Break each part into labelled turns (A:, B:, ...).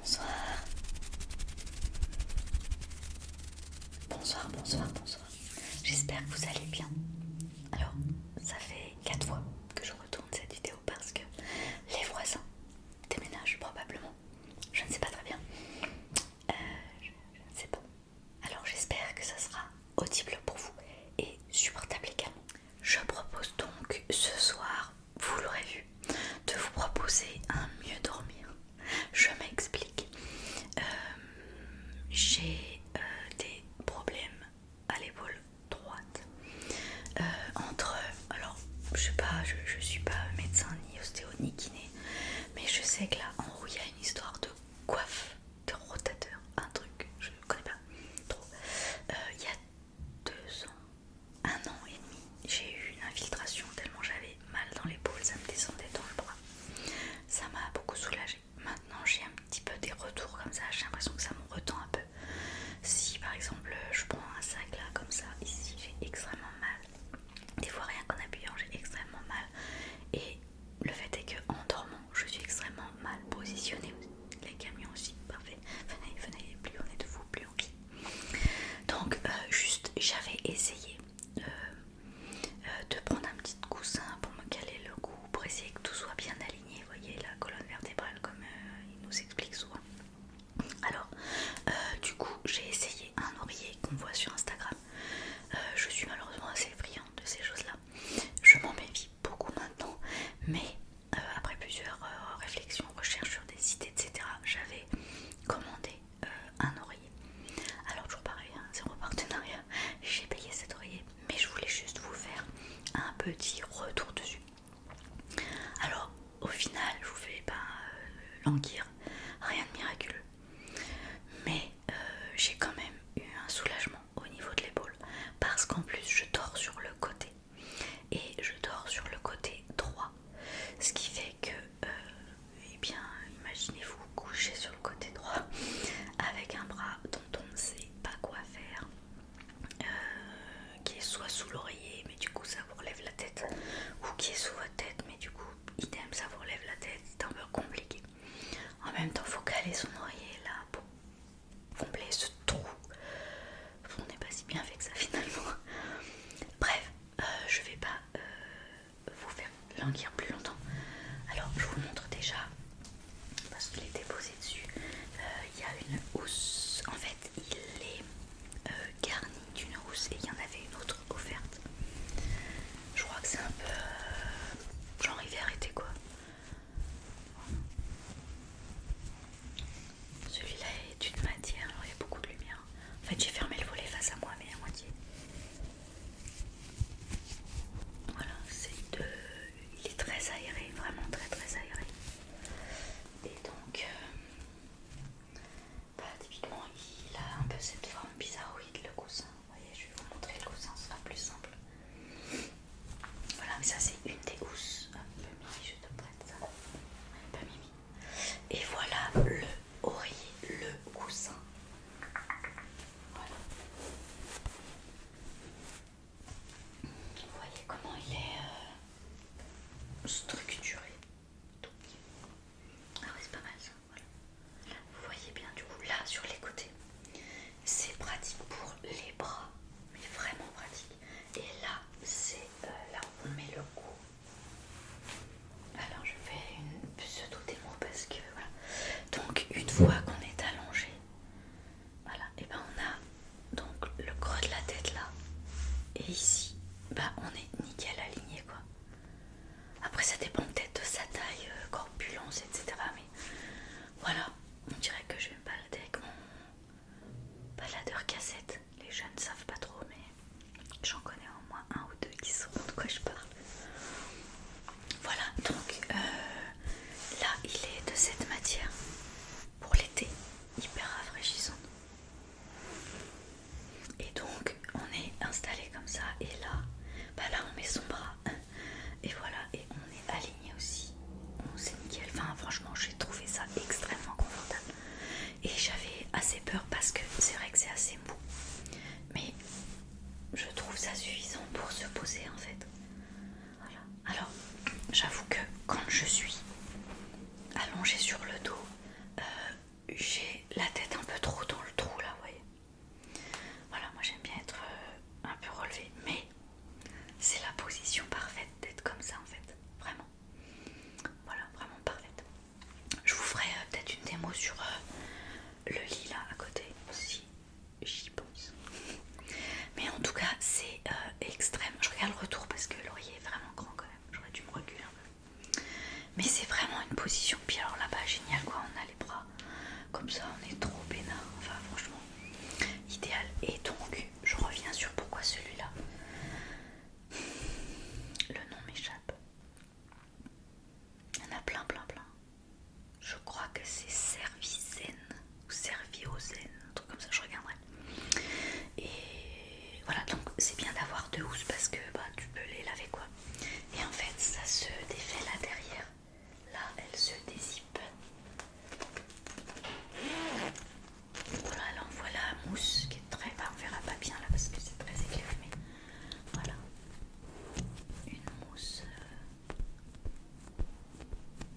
A: Bonsoir. Bonsoir, bonsoir, bonsoir. J'espère que vous allez bien. Alors, ça fait 4 fois que je retourne cette vidéo parce que les voisins déménagent probablement. Je ne sais pas très bien. Je ne sais pas. Alors, j'espère que ça sera audible pour vous et supportable également. Je propose donc ce soir, vous l'aurez vu, de vous proposer un mieux dormir. Je m'explique. J'ai des problèmes à l'épaule droite. Alors je sais pas, je suis pas médecin ni ostéo ni kiné, mais je sais que là en haut il y a une histoire de coiffe, de rotateur, un truc, je ne connais pas trop. Il y a 1 an et demi, j'ai eu une infiltration tellement j'avais mal dans l'épaule, ça me descendait dans le bras. Ça m'a beaucoup soulagée. Maintenant j'ai un petit peu des retours comme ça, j'ai l'impression que ça me retend un peu. Si par exemple je prends un sac là comme ça, ici j'ai extrêmement mal. Des fois rien qu'en appuyant j'ai extrêmement mal. Et le fait est que en dormant je suis extrêmement mal positionnée. Les camions aussi, parfait. Venez, plus on est debout, plus on crie. Donc juste j'avais essayé de prendre un petit coussin pour me caler le cou, pour essayer que tout soit bien aligné, vous voyez la colonne vertébrale comme il nous explique souvent. Alors du coup j'ai essayé un oreiller qu'on voit sur Instagram. Je suis malheureusement assez friande de ces choses là, je m'en méfie beaucoup maintenant, mais après plusieurs réflexions, recherches sur des sites etc, j'avais commandé un oreiller. Alors toujours pareil, hein, zéro partenariat, j'ai payé cet oreiller, mais je voulais juste vous faire un petit retour dessus. Alors au final je vous fais pas languir, rien de miraculeux, mais j'ai quand même eu un soulagement au niveau de l'épaule parce qu'en plus je dors sur le côté et je dors sur le côté droit, ce qui fait que eh bien imaginez-vous coucher sur le côté droit avec un bras dont on ne sait pas quoi faire, qui est soit sous l'oreiller mais du coup ça vous relève la tête, ou qui est sous votre tête mais du coup idem ça vous relève la tête, c'est un peu compliqué. En même temps faut caler son oreiller là pour combler ce trou. On n'est pas si bien fait que ça finalement. Bref, je vais pas vous faire languir plus longtemps. Alors je vous montre déjà, parce qu'il est déposé dessus, il y a une housse. En fait il est garni d'une housse et il y en avait une autre offerte. Je crois que c'est un peu genre hiver été quoi. Celui-là est d'une matière, alors il y a beaucoup de lumière. En fait j'ai fermé le volet face à moi mais à moitié. Voilà, il est très aéré, vraiment très très aéré. Et donc typiquement il a un peu cette forme bizarroïde le coussin. Vous voyez, je vais vous montrer le coussin, ce sera plus simple. Voilà, mais ça c'est une des housses. Hop, Mimi, je te prête ça. Pas Mimi. Et voilà le oreiller, le coussin. Voilà. Vous voyez comment il est structuré. Donc, ah ouais, c'est pas mal ça. Voilà. Vous voyez bien du coup là sur les côtés. C'est pratique pour les bras, mais vraiment pratique. Et là, c'est là où on met le cou. Alors je fais une pseudo démo parce que voilà. Donc une fois qu'on est allongé, voilà, et ben on a donc le creux de la tête là. Et ici, bah on est nickel aligné quoi. Après ça dépend peut-être de sa taille, corpulence, etc. Mais voilà, on dirait que je vais me balader avec mon baladeur cassette. Les jeunes ne savent pas trop, mais j'en connais au moins un ou deux qui sauront de quoi je parle. Voilà, donc là il est de cette matière pour l'été, hyper rafraîchissant. Et donc on est installé comme ça, et là, bah là on met son bras, et voilà, et on est aligné aussi. C'est nickel, enfin franchement j'ai trouvé ça extrêmement confortable. Et j'avais assez peur parce que c'est vrai que c'est assez mou, mais je trouve ça suffisant pour se poser en fait. Voilà. Alors j'avoue que quand je suis allongée sur le dos, Voilà, donc c'est bien d'avoir deux housses parce que bah, tu peux les laver quoi. Et en fait ça se défait là derrière. Là elle se dézippe. Voilà, là on voit la mousse qui est très... Bah, on verra pas bien là parce que c'est très éclairé, mais voilà. Une mousse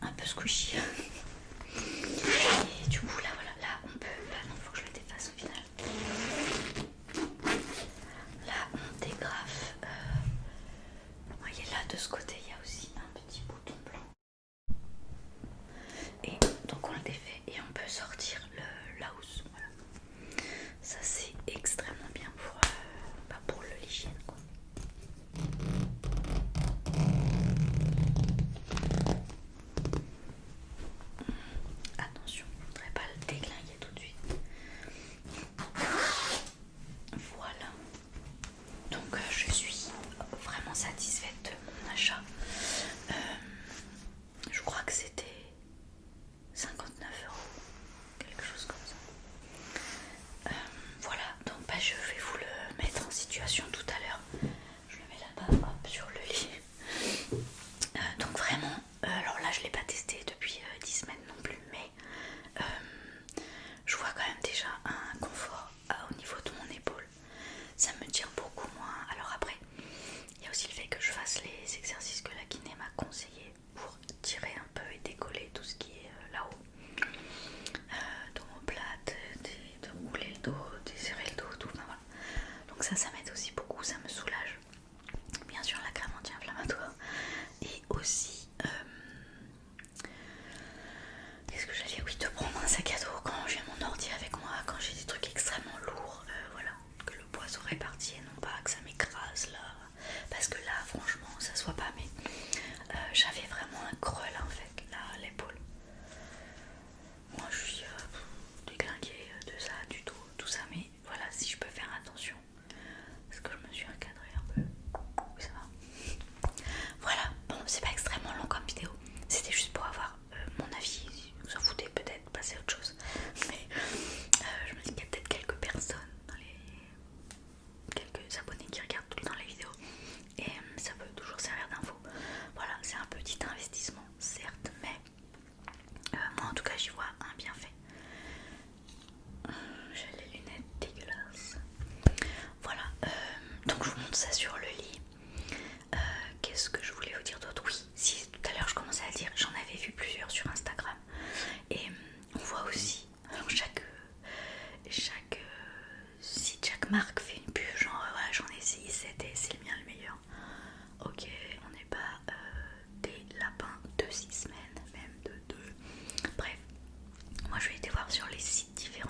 A: un peu squishy. Et du coup là voilà, là on peut... Bah non, faut que je le défasse au final. Là on dégrafe. Vous voyez là de ce côté il y a aussi un petit bouton blanc. Et donc on le défait et on peut sortir la housse. Voilà. Ça c'est extrêmement bien pour, bah, pour l'hygiène quoi. Attention, je voudrais pas le déglinguer tout de suite. Voilà. Donc je suis vraiment satisfaite de mon achat. Je crois que c'était 59 €, quelque chose comme ça. Voilà, donc bah, je vais vous le mettre en situation tout à l'heure. Je le mets là-bas, hop, sur le lit. Donc vraiment, alors là je ne l'ai pas testé depuis 10 semaines non plus, mais je vois quand même déjà un confort au niveau de mon épaule. Ça me tire beaucoup moins. Alors après, il y a aussi le fait que je fasse les exercices que la kiné m'a conseillé pour tirer un peu et décoller tout ce qui est là-haut. D'omoplate, de rouler le dos, desserrer le dos, tout. Enfin, voilà. Donc ça m'aide aussi beaucoup, ça me soulage. Bien sûr la crème anti-inflammatoire. Et aussi, qu'est-ce que j'allais dire, oui, de prendre un sac à dos quand j'ai mon ordi avec moi, quand j'ai des trucs extrêmement lourds, voilà, que le poids soit réparti et non pas que ça m'écrase là, parce que là franchement ça se voit pas, mais j'avais vraiment un creux là en fait, là à l'épaule. Moi je suis déglinguée de ça, du tout, tout ça, mais voilà, si je peux faire attention, parce que je me suis recadrée un peu, oui, ça va. Voilà, bon c'est pas extrêmement long comme vidéo, c'était juste pour avoir mon avis, si vous en foutez peut-être, passer à autre chose, mais je me dis qu'il y a peut-être quelques personnes, quelques abonnés qui regardent tout le temps les vidéos, et ça peut toujours servir d'info. Voilà, c'est un petit investissement certes, mais moi en tout cas j'y vois un bienfait. J'ai les lunettes dégueulasses. Voilà, donc je vous montre ça sur le lit. Qu'est-ce que je voulais vous dire d'autre? Oui, si tout à l'heure je commençais à dire, j'en avais vu plusieurs sur Instagram, et on voit aussi, alors chaque site, chaque marque fait une pub, genre ouais, j'en ai essayé 7 et c'est le mien le meilleur. Ok, on n'est pas des lapins de 6 semaines, même de 2. Bref, moi je vais été voir sur les sites différents,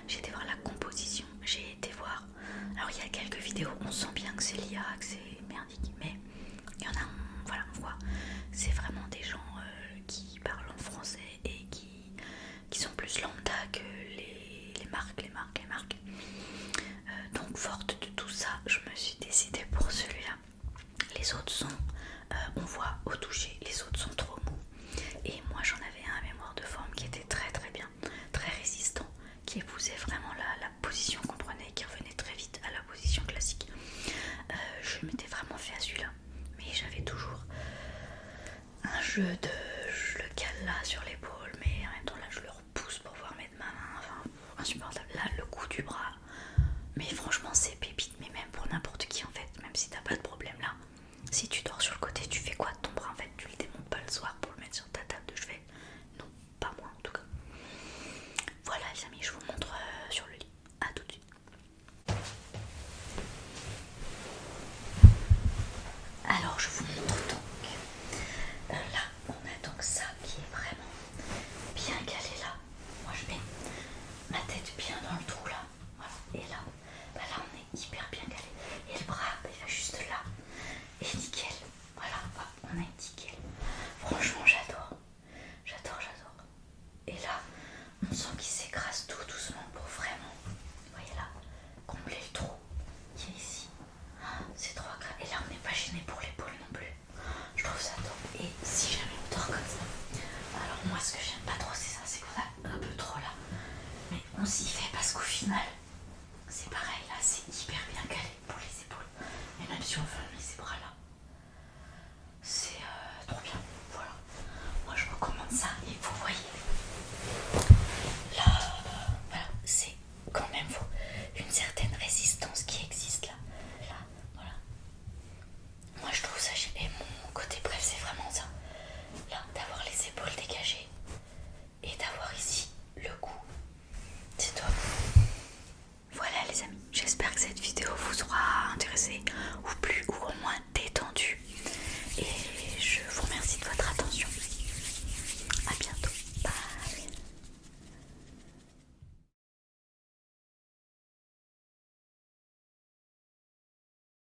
A: j'ai été voir la composition, j'ai été voir, alors il y a quelques vidéos, on sent bien que c'est l'IA, que c'est merdique, mais il y en a, voilà, on voit, c'est vraiment des gens qui parlent en français et qui sont plus lambda que les marques. Donc forte de tout ça, je me suis décidée pour celui-là. Les autres sont, on voit au toucher, les autres sont trop mous. Et moi j'en avais un à mémoire de forme qui était très très bien, très résistant, qui épousait vraiment la position qu'on prenait, qui revenait très vite à la position classique. Je m'étais vraiment fait à celui-là, mais j'avais toujours un jeu de... je le cale là sur l'épaule, mais en même temps là je le repousse pour pouvoir mettre ma main, enfin insupportable. Là le coup du bras, mais franchement c'est pépite, mais même pour n'importe qui en fait, même si t'as pas de problème là, si tu dors sur le côté, tu fais quoi de ton bras en fait? Tu le démontes pas le soir pour le mettre sur ta table de chevet? Non, pas moi en tout cas. Voilà les amis, je vous montre sur le lit. À tout de suite. Alors je vous montre donc, là on a sur